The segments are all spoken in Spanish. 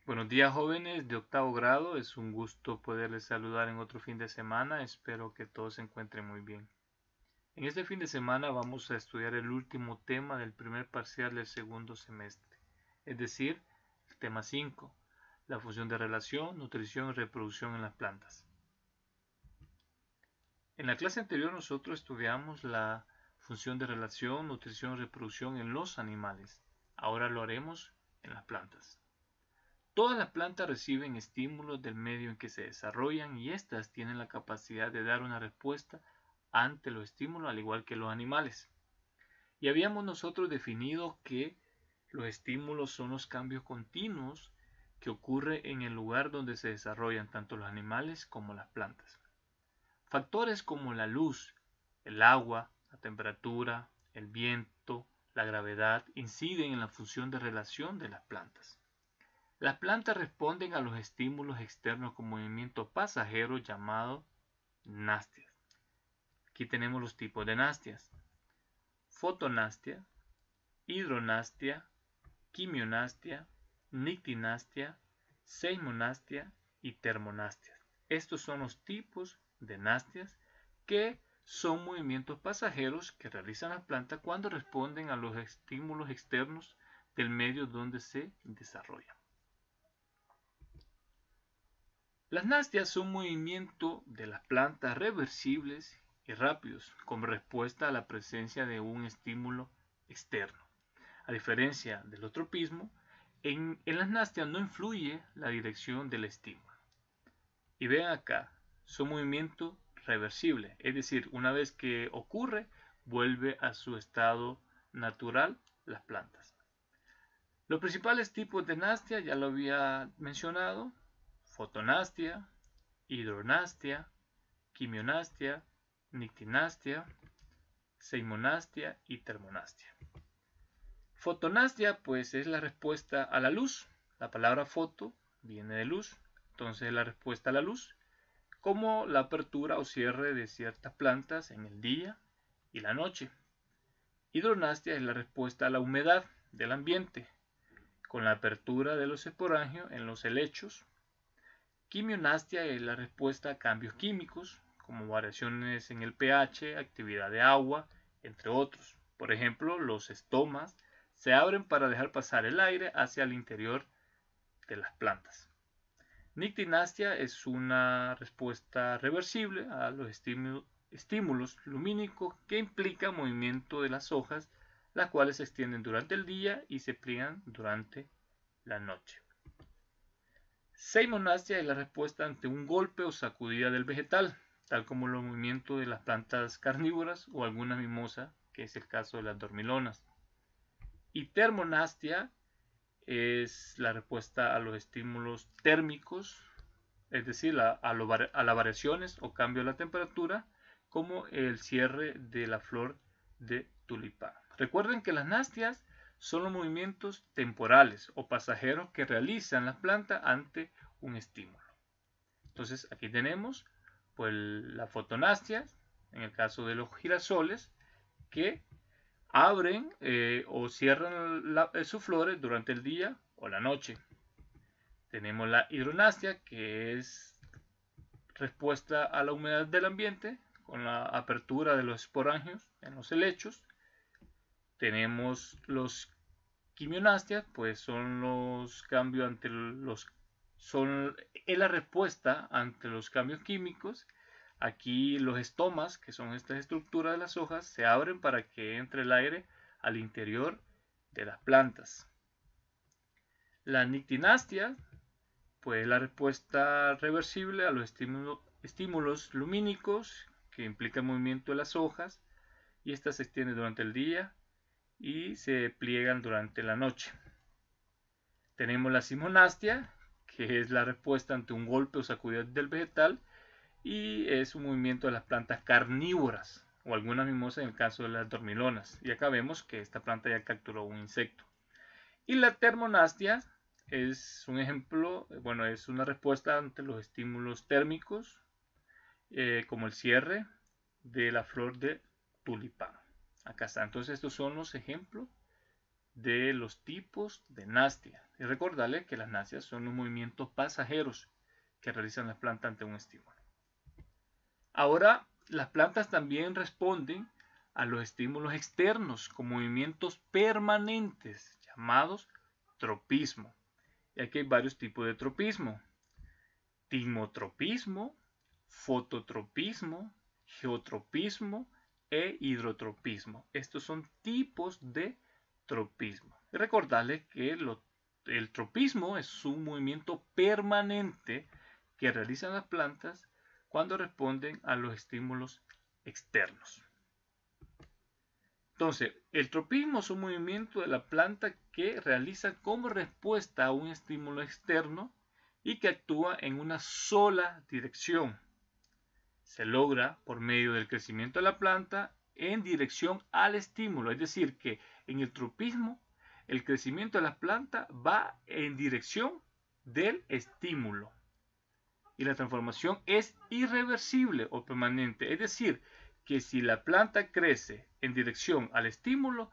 Buenos días, jóvenes de octavo grado, es un gusto poderles saludar en otro fin de semana, espero que todos se encuentren muy bien. En este fin de semana vamos a estudiar el último tema del primer parcial del segundo semestre, es decir, el tema 5, la función de relación, nutrición y reproducción en las plantas. En la clase anterior nosotros estudiamos la función de relación, nutrición y reproducción en los animales, ahora lo haremos en las plantas. Todas las plantas reciben estímulos del medio en que se desarrollan y éstas tienen la capacidad de dar una respuesta ante los estímulos al igual que los animales. Y habíamos nosotros definido que los estímulos son los cambios continuos que ocurren en el lugar donde se desarrollan tanto los animales como las plantas. Factores como la luz, el agua, la temperatura, el viento, la gravedad inciden en la función de relación de las plantas. Las plantas responden a los estímulos externos con movimientos pasajeros llamados násteas. Aquí tenemos los tipos de násteas: fotonastia, hidronastia, quimionastia, nictinastia, seismonastia y termonastia. Estos son los tipos de násteas que son movimientos pasajeros que realizan las plantas cuando responden a los estímulos externos del medio donde se desarrollan. Las násteas son movimientos de las plantas reversibles y rápidos como respuesta a la presencia de un estímulo externo. A diferencia del otro tropismo, en las násteas no influye la dirección del estímulo. Y vean acá, son movimientos reversibles, es decir, una vez que ocurre, vuelve a su estado natural las plantas. Los principales tipos de nastia ya lo había mencionado: fotonastia, hidronastia, quimionastia, nictinastia, seismonastia y termonastia. Fotonastia pues es la respuesta a la luz. La palabra foto viene de luz, entonces es la respuesta a la luz, como la apertura o cierre de ciertas plantas en el día y la noche. Hidronastia es la respuesta a la humedad del ambiente, con la apertura de los esporangios en los helechos. Quimionastia es la respuesta a cambios químicos, como variaciones en el pH, actividad de agua, entre otros. Por ejemplo, los estomas se abren para dejar pasar el aire hacia el interior de las plantas. Nictinastia es una respuesta reversible a los estímulos lumínicos que implican movimiento de las hojas, las cuales se extienden durante el día y se pliegan durante la noche. Seismonastia es la respuesta ante un golpe o sacudida del vegetal, tal como los movimientos de las plantas carnívoras o alguna mimosa, que es el caso de las dormilonas. Y termonastia es la respuesta a los estímulos térmicos, es decir, a las variaciones o cambio de la temperatura, como el cierre de la flor de tulipán. Recuerden que las nastias son los movimientos temporales o pasajeros que realizan las plantas ante un estímulo. Entonces aquí tenemos pues la fotonastia, en el caso de los girasoles, que abren o cierran sus flores durante el día o la noche. Tenemos la hidronastia, que es respuesta a la humedad del ambiente con la apertura de los esporangios en los helechos. Tenemos los quimionastias, pues son los cambios ante es la respuesta ante los cambios químicos. Aquí los estomas, que son estas estructuras de las hojas, se abren para que entre el aire al interior de las plantas. La nictinastia, pues la respuesta reversible a los estímulos lumínicos que implican el movimiento de las hojas, y estas se extienden durante el día y se pliegan durante la noche. Tenemos la seismonastia, que es la respuesta ante un golpe o sacudida del vegetal, y es un movimiento de las plantas carnívoras o algunas mimosas en el caso de las dormilonas. Y acá vemos que esta planta ya capturó un insecto. Y la termonastia es un ejemplo, bueno, es una respuesta ante los estímulos térmicos, como el cierre de la flor de tulipán. Acá está. Entonces estos son los ejemplos de los tipos de nastia. Y recordarles que las nastias son los movimientos pasajeros que realizan las plantas ante un estímulo. Ahora, las plantas también responden a los estímulos externos con movimientos permanentes llamados tropismo. Y aquí hay varios tipos de tropismo: timotropismo, fototropismo, geotropismo e hidrotropismo. Estos son tipos de tropismo. Y recordarles que el tropismo es un movimiento permanente que realizan las plantas cuando responden a los estímulos externos. Entonces, el tropismo es un movimiento de la planta que realiza como respuesta a un estímulo externo y que actúa en una sola dirección. Se logra por medio del crecimiento de la planta en dirección al estímulo, es decir, que en el tropismo el crecimiento de la planta va en dirección del estímulo y la transformación es irreversible o permanente, es decir, que si la planta crece en dirección al estímulo,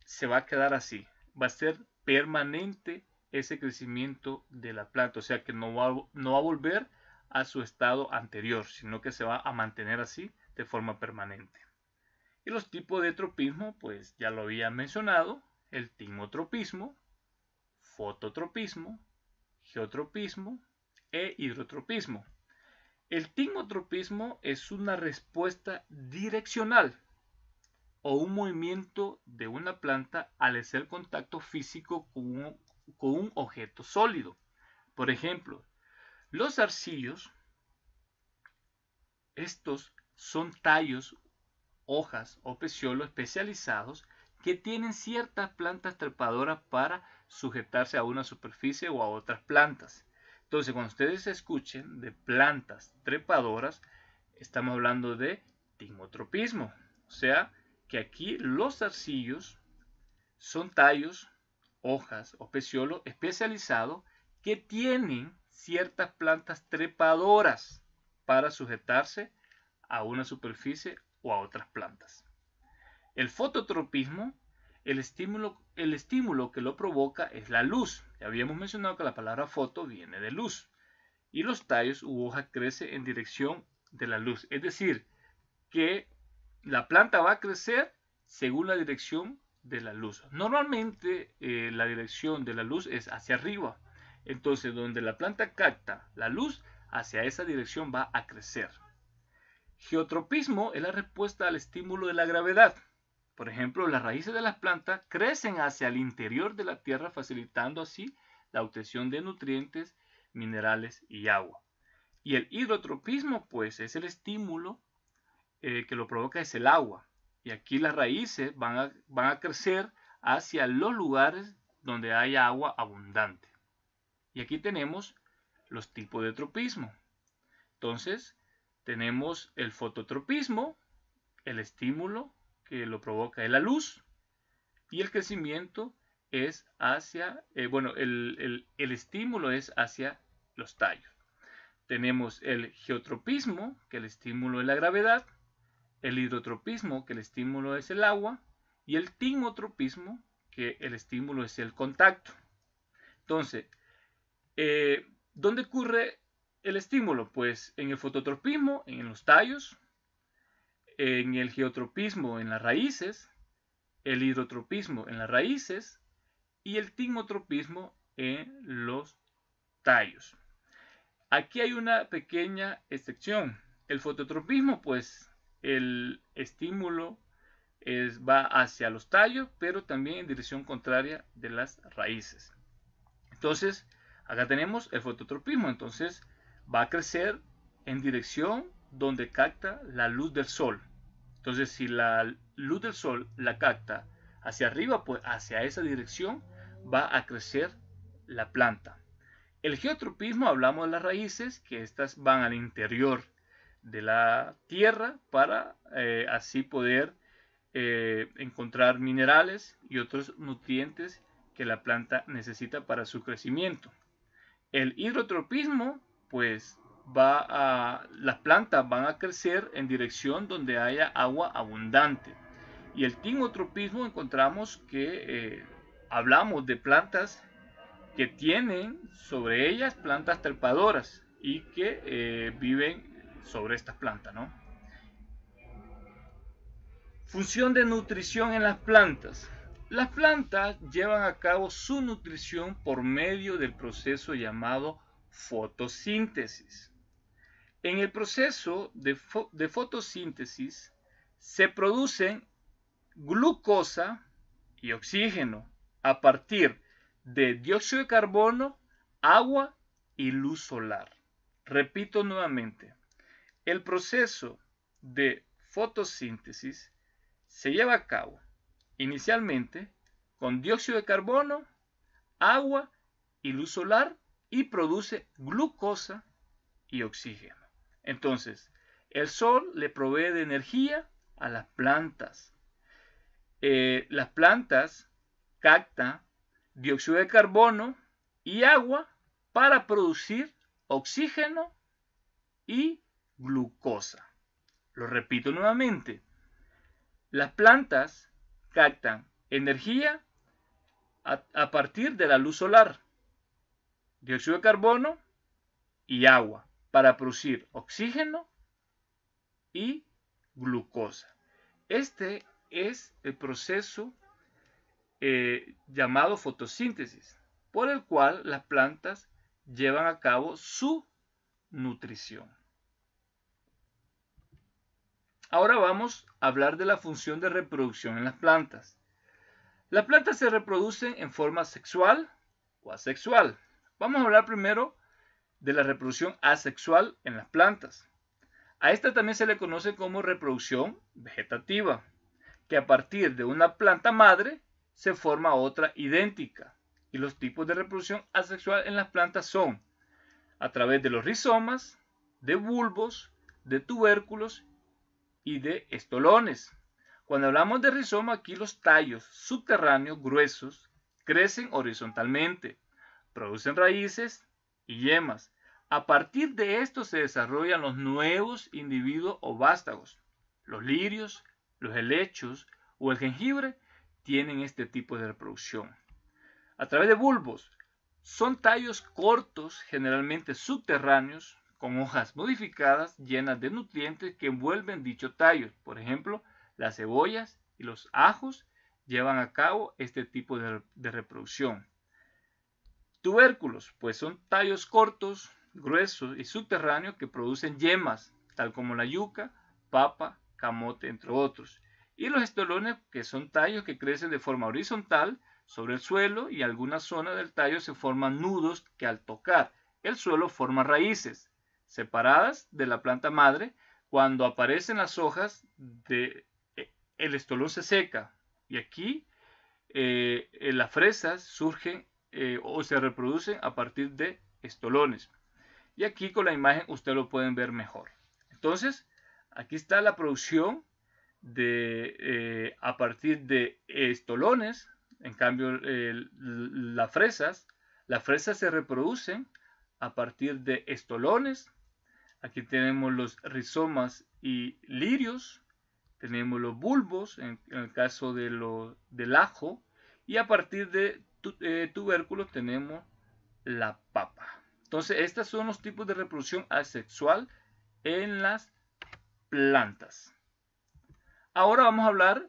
se va a quedar así, va a ser permanente ese crecimiento de la planta, o sea que no va a volver a su estado anterior, sino que se va a mantener así de forma permanente. Y los tipos de tropismo, pues ya lo había mencionado: el timotropismo, fototropismo, geotropismo e hidrotropismo. El timotropismo es una respuesta direccional o un movimiento de una planta al hacer contacto físico con un objeto sólido. Por ejemplo, los zarcillos, estos son tallos, hojas o peciolos especializados que tienen ciertas plantas trepadoras para sujetarse a una superficie o a otras plantas. Entonces, cuando ustedes escuchen de plantas trepadoras, estamos hablando de timotropismo. O sea, que aquí los zarcillos son tallos, hojas o peciolos especializados que tienen ciertas plantas trepadoras para sujetarse a una superficie o a otras plantas. El fototropismo, el estímulo que lo provoca es la luz. Ya habíamos mencionado que la palabra foto viene de luz. Y los tallos u hojas crecen en dirección de la luz. Es decir, que la planta va a crecer según la dirección de la luz. Normalmente la dirección de la luz es hacia arriba. Entonces, donde la planta capta la luz, hacia esa dirección va a crecer. Geotropismo es la respuesta al estímulo de la gravedad. Por ejemplo, las raíces de las plantas crecen hacia el interior de la tierra, facilitando así la obtención de nutrientes, minerales y agua. Y el hidrotropismo, pues, es el estímulo que lo provoca, es el agua. Y aquí las raíces van a crecer hacia los lugares donde haya agua abundante. Y aquí tenemos los tipos de tropismo. Entonces, tenemos el fototropismo, el estímulo que lo provoca es la luz, y el crecimiento es hacia, el estímulo es hacia los tallos. Tenemos el geotropismo, que el estímulo es la gravedad, el hidrotropismo, que el estímulo es el agua, y el timotropismo, que el estímulo es el contacto. Entonces, ¿dónde ocurre el estímulo? Pues en el fototropismo, en los tallos, en el geotropismo, en las raíces, el hidrotropismo en las raíces y el timotropismo en los tallos. Aquí hay una pequeña excepción. El fototropismo, pues el estímulo va hacia los tallos, pero también en dirección contraria de las raíces. Entonces, acá tenemos el fototropismo. Entonces, va a crecer en dirección donde capta la luz del sol. Entonces, si la luz del sol la capta hacia arriba, pues hacia esa dirección va a crecer la planta. El geotropismo, hablamos de las raíces, que estas van al interior de la tierra para así poder encontrar minerales y otros nutrientes que la planta necesita para su crecimiento. El hidrotropismo, pues las plantas van a crecer en dirección donde haya agua abundante. Y el timotropismo encontramos que hablamos de plantas que tienen sobre ellas plantas trepadoras y que viven sobre estas plantas, ¿no? Función de nutrición en las plantas. Las plantas llevan a cabo su nutrición por medio del proceso llamado fotosíntesis. En el proceso de fotosíntesis se producen glucosa y oxígeno a partir de dióxido de carbono, agua y luz solar. Repito nuevamente, el proceso de fotosíntesis se lleva a cabo inicialmente con dióxido de carbono, agua y luz solar y produce glucosa y oxígeno. Entonces, el sol le provee de energía a las plantas. Las plantas captan dióxido de carbono y agua para producir oxígeno y glucosa. Lo repito nuevamente. Las plantas captan energía a partir de la luz solar, dióxido de carbono y agua para producir oxígeno y glucosa. Este es el proceso llamado fotosíntesis, por el cual las plantas llevan a cabo su nutrición. Ahora vamos a hablar de la función de reproducción en las plantas. Las plantas se reproducen en forma sexual o asexual. Vamos a hablar primero de la reproducción asexual en las plantas. A esta también se le conoce como reproducción vegetativa, que a partir de una planta madre se forma otra idéntica. Y los tipos de reproducción asexual en las plantas son a través de los rizomas, de bulbos, de tubérculos y de estolones. Cuando hablamos de rizoma, aquí los tallos subterráneos gruesos crecen horizontalmente, producen raíces y yemas. A partir de esto se desarrollan los nuevos individuos o vástagos. Los lirios, los helechos o el jengibre tienen este tipo de reproducción. A través de bulbos, son tallos cortos, generalmente subterráneos, con hojas modificadas llenas de nutrientes que envuelven dicho tallo. Por ejemplo, las cebollas y los ajos llevan a cabo este tipo de reproducción. Tubérculos, pues son tallos cortos, gruesos y subterráneos que producen yemas, tal como la yuca, papa, camote, entre otros. Y los estolones, que son tallos que crecen de forma horizontal sobre el suelo y en algunas zonas del tallo se forman nudos que al tocar el suelo forman raíces separadas de la planta madre. Cuando aparecen las hojas, el estolón se seca y aquí las fresas surgen o se reproducen a partir de estolones. Y aquí con la imagen ustedes lo pueden ver mejor. Entonces, aquí está la producción a partir de estolones. En cambio, las fresas se reproducen a partir de estolones. Aquí tenemos los rizomas y lirios. Tenemos los bulbos, en el caso del ajo. Y a partir de tubérculos tenemos la papa. Entonces, estos son los tipos de reproducción asexual en las plantas. Ahora vamos a hablar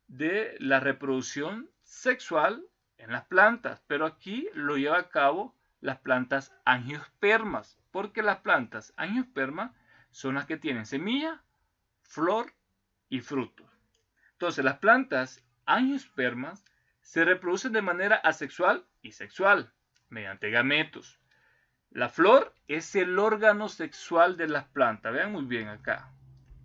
de la reproducción sexual en las plantas, pero aquí lo lleva a cabo las plantas angiospermas, porque las plantas angiospermas son las que tienen semilla, flor y frutos. Entonces, las plantas angiospermas se reproducen de manera asexual y sexual, mediante gametos. La flor es el órgano sexual de las plantas. Vean muy bien acá.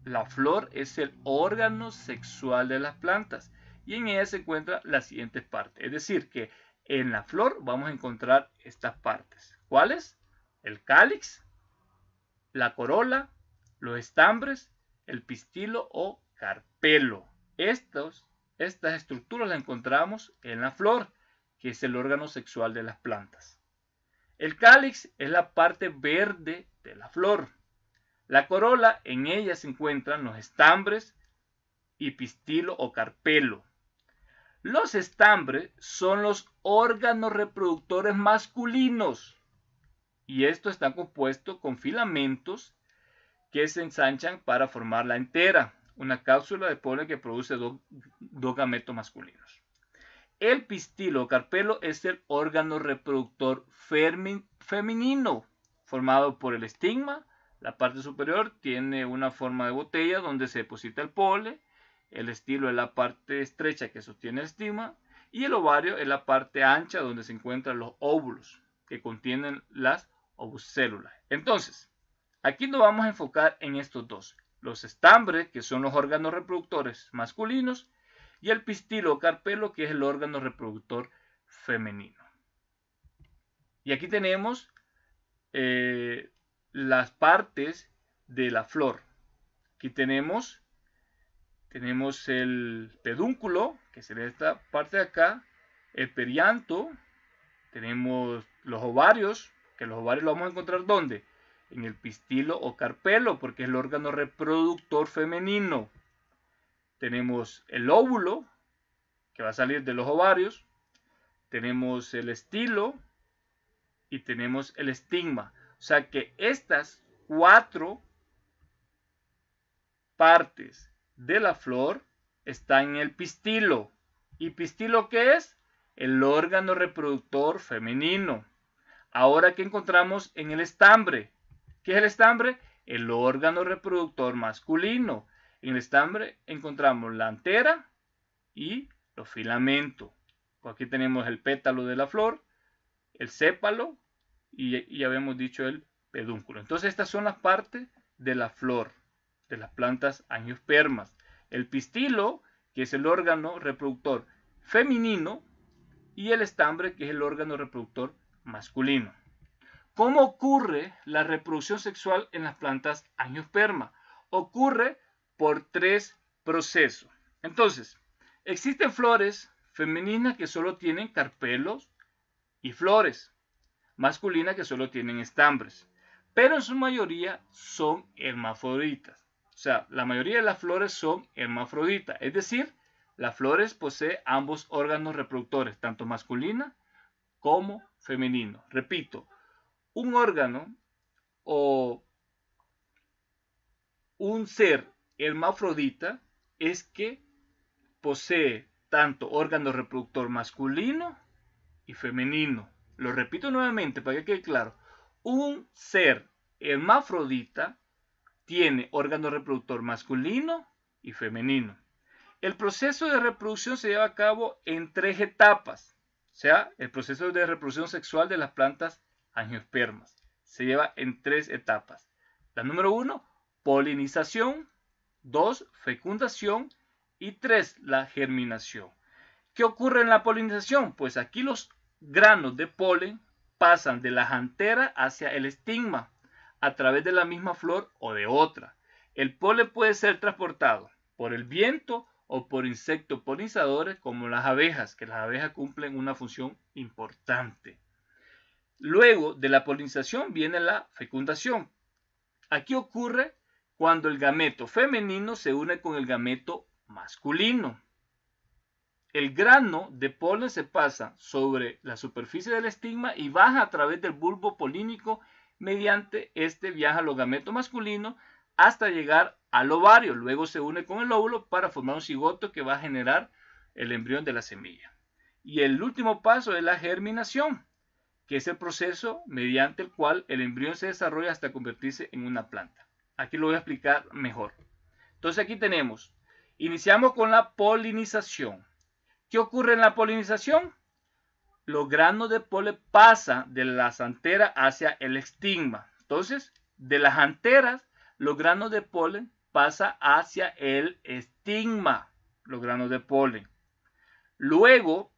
La flor es el órgano sexual de las plantas y en ella se encuentran las siguientes partes. Es decir, que en la flor vamos a encontrar estas partes. ¿Cuáles? El cáliz, la corola, los estambres, el pistilo o carpelo. Estas estructuras las encontramos en la flor, que es el órgano sexual de las plantas. El cáliz es la parte verde de la flor. La corola, en ella se encuentran los estambres y pistilo o carpelo. Los estambres son los órganos reproductores masculinos y estos están compuestos con filamentos que se ensanchan para formar la entera, una cápsula de polen que produce dos gametos masculinos. El pistilo o carpelo es el órgano reproductor femenino, formado por el estigma. La parte superior tiene una forma de botella donde se deposita el polen. El estilo es la parte estrecha que sostiene el estigma. Y el ovario es la parte ancha donde se encuentran los óvulos que contienen las ovocélulas. Entonces, aquí nos vamos a enfocar en estos dos. Los estambres, que son los órganos reproductores masculinos, y el pistilo o carpelo, que es el órgano reproductor femenino. Y aquí tenemos las partes de la flor. Aquí tenemos el pedúnculo, que sería esta parte de acá, el perianto, tenemos los ovarios, que los ovarios los vamos a encontrar ¿dónde? En el pistilo o carpelo, porque es el órgano reproductor femenino. Tenemos el óvulo, que va a salir de los ovarios. Tenemos el estilo y tenemos el estigma. O sea que estas 4 partes de la flor están en el pistilo. ¿Y pistilo qué es? El órgano reproductor femenino. Ahora, ¿qué encontramos en el estambre? ¿Qué es el estambre? El órgano reproductor masculino. En el estambre encontramos la antera y los filamentos. Aquí tenemos el pétalo de la flor, el sépalo y ya habíamos dicho el pedúnculo. Entonces estas son las partes de la flor de las plantas angiospermas. El pistilo, que es el órgano reproductor femenino, y el estambre, que es el órgano reproductor masculino. ¿Cómo ocurre la reproducción sexual en las plantas angiospermas? Ocurre por 3 procesos. Entonces, existen flores femeninas que solo tienen carpelos y flores, masculinas que solo tienen estambres, pero en su mayoría son hermafroditas. O sea, la mayoría de las flores son hermafroditas, es decir, las flores poseen ambos órganos reproductores, tanto masculina como femenino. Repito, un órgano o un ser hermafrodita es que posee tanto órgano reproductor masculino y femenino. Lo repito nuevamente para que quede claro. Un ser hermafrodita tiene órgano reproductor masculino y femenino. El proceso de reproducción se lleva a cabo en 3 etapas. O sea, el proceso de reproducción sexual de las plantas angiospermas se lleva en 3 etapas. La número 1, polinización. 2, fecundación. Y 3, la germinación. ¿Qué ocurre en la polinización? Pues aquí los granos de polen pasan de las anteras hacia el estigma a través de la misma flor o de otra. El polen puede ser transportado por el viento o por insectos polinizadores como las abejas, que las abejas cumplen una función importante. Luego de la polinización viene la fecundación. Aquí ocurre cuando el gameto femenino se une con el gameto masculino. El grano de polen se pasa sobre la superficie del estigma y baja a través del bulbo polínico. Mediante este viaja a los gametos masculinos hasta llegar al ovario. Luego se une con el óvulo para formar un cigoto que va a generar el embrión de la semilla. Y el último paso es la germinación, que es el proceso mediante el cual el embrión se desarrolla hasta convertirse en una planta. Aquí lo voy a explicar mejor. Entonces aquí tenemos, iniciamos con la polinización. ¿Qué ocurre en la polinización? Los granos de polen pasan de las anteras hacia el estigma. Entonces, de las anteras, los granos de polen pasan hacia el estigma. Los granos de polen. Luego,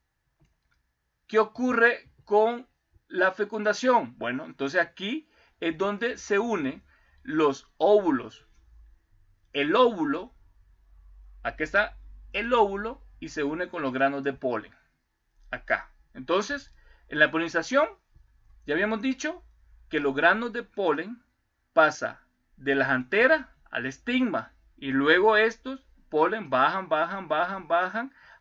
¿qué ocurre con la fecundación? Bueno, entonces aquí es donde se unen los óvulos. El óvulo, aquí está el óvulo y se une con los granos de polen. Acá. Entonces, en la polinización, ya habíamos dicho que los granos de polen pasan de las anteras al estigma y luego estos polen bajan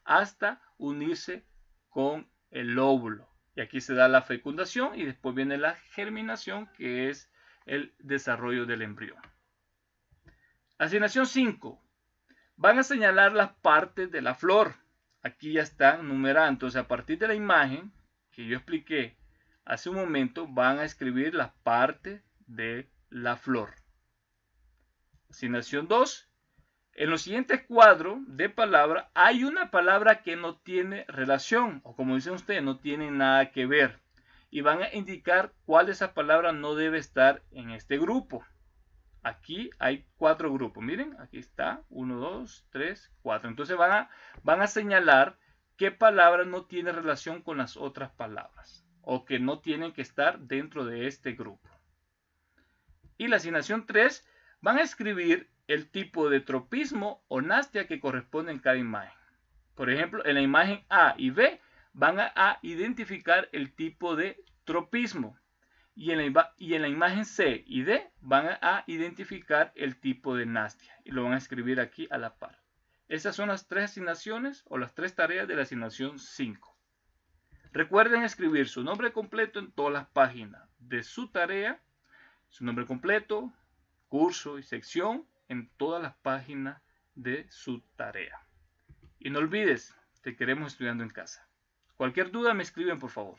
hasta unirse con el óvulo. Y aquí se da la fecundación y después viene la germinación, que es el desarrollo del embrión. Asignación 5. Van a señalar las partes de la flor. Aquí ya están numeradas. Entonces, a partir de la imagen que yo expliqué hace un momento, van a escribir las partes de la flor. Asignación 2. En los siguientes cuadros de palabra hay una palabra que no tiene relación, o como dicen ustedes, no tiene nada que ver. Y van a indicar cuál de esas palabras no debe estar en este grupo. Aquí hay 4 grupos. Miren, aquí está 1, 2, 3, 4. Entonces van a señalar qué palabra no tiene relación con las otras palabras o que no tienen que estar dentro de este grupo. Y la asignación 3, van a escribir el tipo de tropismo o nastia que corresponde en cada imagen. Por ejemplo, en la imagen A y B van a identificar el tipo de tropismo. Y en la imagen C y D van a identificar el tipo de nastia. Y lo van a escribir aquí a la par. Esas son las 3 asignaciones o las 3 tareas de la asignación 5. Recuerden escribir su nombre completo en todas las páginas de su tarea. Su nombre completo, curso y sección en todas las páginas de su tarea. Y no olvides, te queremos estudiando en casa. Cualquier duda me escriben, por favor.